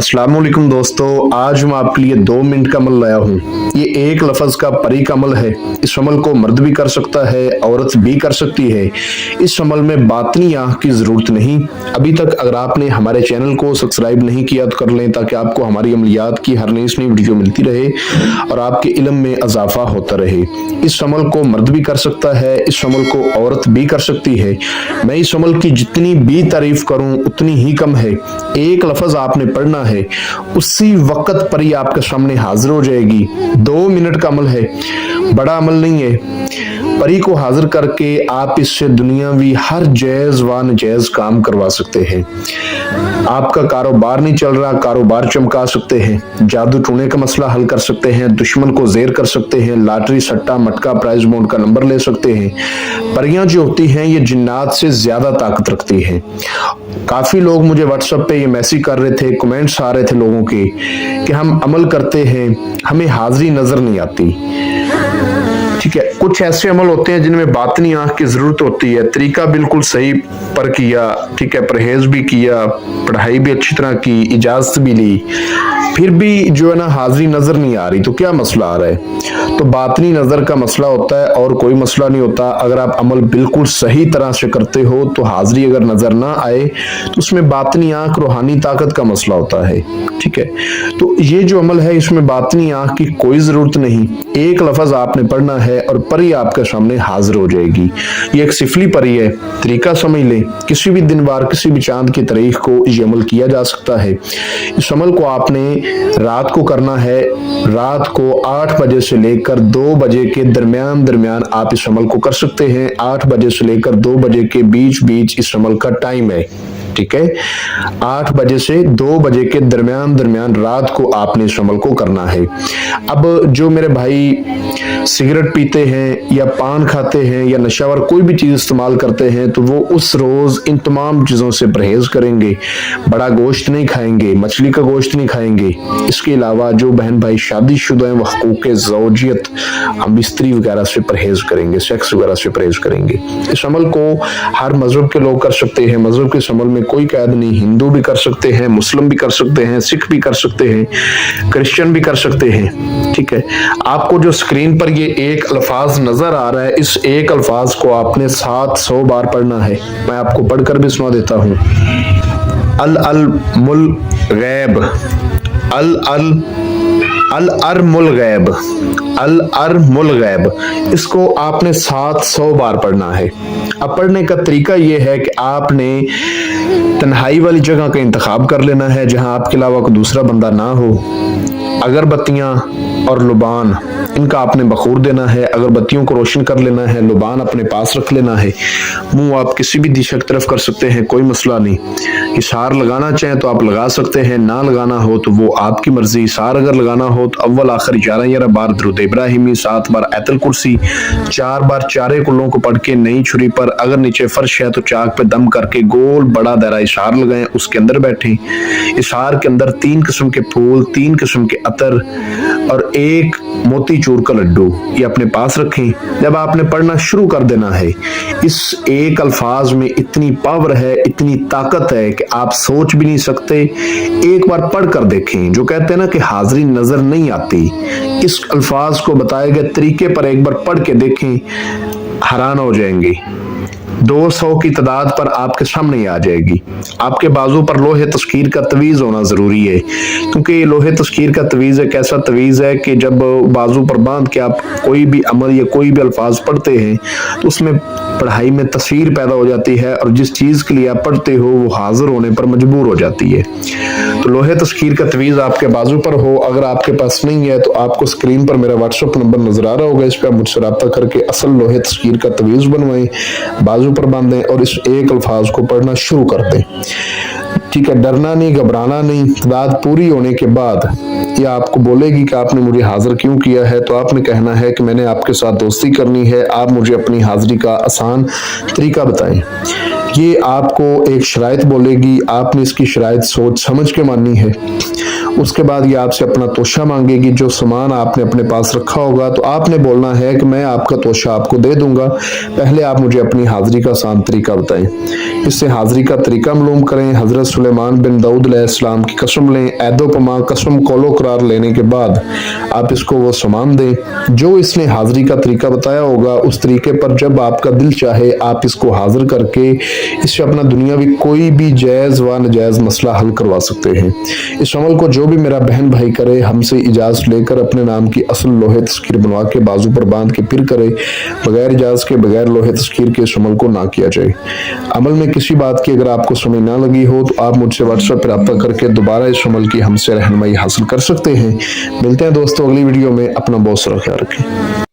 अस्सलाम वालेकुम दोस्तों, आज मैं आपके लिए 2 मिनट का अमल लाया हूँ। ये एक लफ्ज का परी का अमल है। इस अमल को मर्द भी कर सकता है, औरत भी कर सकती है। इस अमल में बातनी आंख की जरूरत नहीं। अभी तक अगर आपने हमारे चैनल को सब्सक्राइब नहीं किया तो कर लें, ताकि आपको हमारी अमलियात की हर नई वीडियो मिलती रहे और आपके इल्म में इजाफा होता रहे। इस अमल को मर्द भी कर सकता है, इस अमल को औरत भी कर सकती है। मैं इस अमल की जितनी भी तारीफ करूं उतनी ही कम है। एक लफ्ज आपने पढ़ना है, उसी वक्त परी आपके सामने हाजिर हो जाएगी। 2 मिनट का अमल है, बड़ा अमल नहीं है। परी को हाजिर करके आप इससे दुनियावी हर जायज व नाजायज काम करवा सकते हैं। आपका कारोबार नहीं चल रहा, कारोबार चमका सकते हैं। जादू टूने का मसला हल कर सकते हैं, दुश्मन को जेर कर सकते हैं, लॉटरी सट्टा मटका प्राइज बॉन्ड का नंबर ले सकते हैं। परियां जो होती हैं ये जिन्नात से ज्यादा ताकत रखती हैं। काफी लोग मुझे व्हाट्सएप पे ये मैसेज कर रहे थे, कमेंट्स आ रहे थे लोगों के कि हम अमल करते हैं, हमें हाजिरी नजर नहीं आती। ठीक है, कुछ ऐसे अमल होते हैं जिनमें बातनी आंख की जरूरत होती है। तरीका बिल्कुल सही पर किया, ठीक है, परहेज भी किया, पढ़ाई भी अच्छी तरह की, इजाजत भी ली, फिर भी जो है ना हाजिरी नजर नहीं आ रही, तो क्या मसला आ रहा है? तो बातनी नजर का मसला होता है और कोई मसला नहीं होता। अगर आप अमल बिल्कुल सही तरह से करते हो तो हाजिरी अगर नजर ना आए तो उसमें बातनी आंख रूहानी ताकत का मसला होता है। ठीक है, तो ये जो अमल है इसमें बातनी आंख की कोई जरूरत नहीं। एक लफ्ज आपने पढ़ना है और परी आपके सामने हाजिर हो जाएगी। ये एक सिफली परी है, तरीका समझ ले। किसी भी दिन बार किसी भी चांद की तारीख को ये अमल किया जा सकता है। इस अमल को आपने रात को करना है। रात को 8 बजे से लेकर 2 बजे के दरमियान आप इस अमल को कर सकते हैं। 8 बजे से लेकर 2 बजे के बीच इस अमल का टाइम है। ठीक है, 8 बजे से 2 बजे के दरमियान रात को आपने इस अमल को करना है। अब जो मेरे भाई सिगरेट पीते हैं या पान खाते हैं या नशावर कोई भी चीज इस्तेमाल करते हैं तो वो उस रोज इन तमाम चीजों से परहेज करेंगे। बड़ा गोश्त नहीं खाएंगे, मछली का गोश्त नहीं खाएंगे। इसके अलावा जो बहन भाई शादीशुदा हैं वो हकूक ज़ौजियत, हम बिस्तरी वगैरह से परहेज करेंगे, सेक्स वगैरह से परहेज करेंगे। इस अमल को हर मजहब के लोग कर सकते हैं। मजहब के इस अमल में कोई कैद नहीं। हिंदू भी कर सकते हैं, मुस्लिम भी कर सकते हैं, सिख भी कर सकते हैं, क्रिश्चियन भी कर सकते हैं। ठीक है, आपको जो स्क्रीन पर ये एक अल्फाज नजर आ रहा है, इस एक अल्फाज को आपने 700 बार पढ़ना है। मैं आपको पढ़कर भी सुना देता हूँ। अल मुल गैब, अल अरमुल गैब, अल अरमुल गैब, इसको आपने 700 बार पढ़ना है। अब पढ़ने का तरीका यह है कि आपने तन्हाई वाली जगह का इंतखाब कर लेना है जहां आपके अलावा कोई दूसरा बंदा ना हो। अगरबत्तियां और लुबान इनका आपने बखूर देना है। अगरबत्तियों को रोशन कर लेना है, लुबान अपने पास रख लेना है। मुंह आप किसी भी दिशा की तरफ कर सकते हैं, कोई मसला नहीं। इशार लगाना चाहें तो आप लगा सकते हैं, ना लगाना हो तो वो आपकी मर्जी। इशार अगर लगाना हो तो अव्वल आखिर 11 बार दरूद इब्राहिमी, 7 बार आयतुल कुर्सी, 4 बार चारे कुल्लों को पढ़ के नई छुरी पर, अगर नीचे फर्श है तो चाक पे दम करके गोल बड़ा दायरा इशार लगाएं, उसके अंदर बैठें। इशार के अंदर 3 किस्म के फूल, 3 किस्म के अतर और 1 मोती चूर का लड्डू ये अपने पास रखें। जब आपने पढ़ना शुरू कर देना है, इस एक अल्फाज में इतनी पावर है, इतनी ताकत है कि आप सोच भी नहीं सकते। एक बार पढ़ कर देखें। जो कहते हैं ना कि हाजिरी नजर नहीं आती, इस अल्फाज को बताए गए तरीके पर एक बार पढ़ के देखें, हैरान हो जाएंगे। 200 की तादाद पर आपके सामने आ जाएगी। आपके बाजू पर लोहे तस्कीर का तवीज होना जरूरी है, क्योंकि ये लोहे तस्कीर का तवीज एक ऐसा तवीज है कि जब बाजू पर बांध के आप कोई भी अमल या कोई भी अल्फाज पढ़ते हैं तो उसमें पढ़ाई में तस्वीर पैदा हो जाती है और जिस चीज के लिए आप पढ़ते हो वो हाजिर होने पर मजबूर हो जाती है। तो लोहे तस्कीर का तवीज आपके बाजू पर हो। अगर आपके पास नहीं है तो आपको स्क्रीन पर मेरा व्हाट्सएप नंबर नजर आ रहा होगा, इस पर आप मुझसे राब्ता करके असल लोहे तस्कीर का तवीज बनवाएं, बाजू पर बांधें और इस एक अल्फाज को पढ़ना शुरू कर दें। ठीक है, डरना नहीं, घबराना नहीं। तादाद पूरी होने के बाद या आपको बोलेगी कि आपने मुझे हाजिर क्यों किया है, तो आपने कहना है कि मैंने आपके साथ दोस्ती करनी है, आप मुझे अपनी हाजिरी का आसान तरीका बताएं। ये आपको एक शराइत बोलेगी, आपने इसकी शराइत सोच समझ के माननी है उसके बाद ये आपसे अपना तोशा मांगेगी। जो सामान आपने अपने पास रखा होगा तो आपने बोलना है कि मैं आपका तोशा आपको दे दूंगा, पहले आप मुझे अपनी हाजिरी का आसान तरीका बताएं। इससे हाजिरी का तरीका मालूम करें। हजरत सुलेमान बिन दाऊद अलैहिस्सलाम की कसम लें। ऐदो पमा कसम कौलो करार लेने के बाद आप इसको वो सामान दें जो इसने हाजिरी का तरीका बताया होगा। उस तरीके पर जब आपका दिल चाहे आप इसको हाजिर करके इससे अपना दुनियावी कोई भी जायज़ व नाजायज़ मसला हल करवा सकते हैं। इस अमल को जो भी मेरा बहन भाई करे हमसे इजाज़त लेकर अपने नाम की असल लोहे तस्कीर बनवा के बाजू पर बांध के फिर करे, बगैर इजाज़त के बगैर लोहे तस्कीर के इस अमल को ना किया जाए। अमल में किसी बात की अगर आपको समझ ना लगी हो तो आप मुझसे व्हाट्सएप पर रब्ता करके दोबारा इस अमल की हमसे रहनुमाई हासिल कर सकते हैं। मिलते हैं दोस्तों अगली वीडियो में। अपना बहुत सारा ख्याल रखें।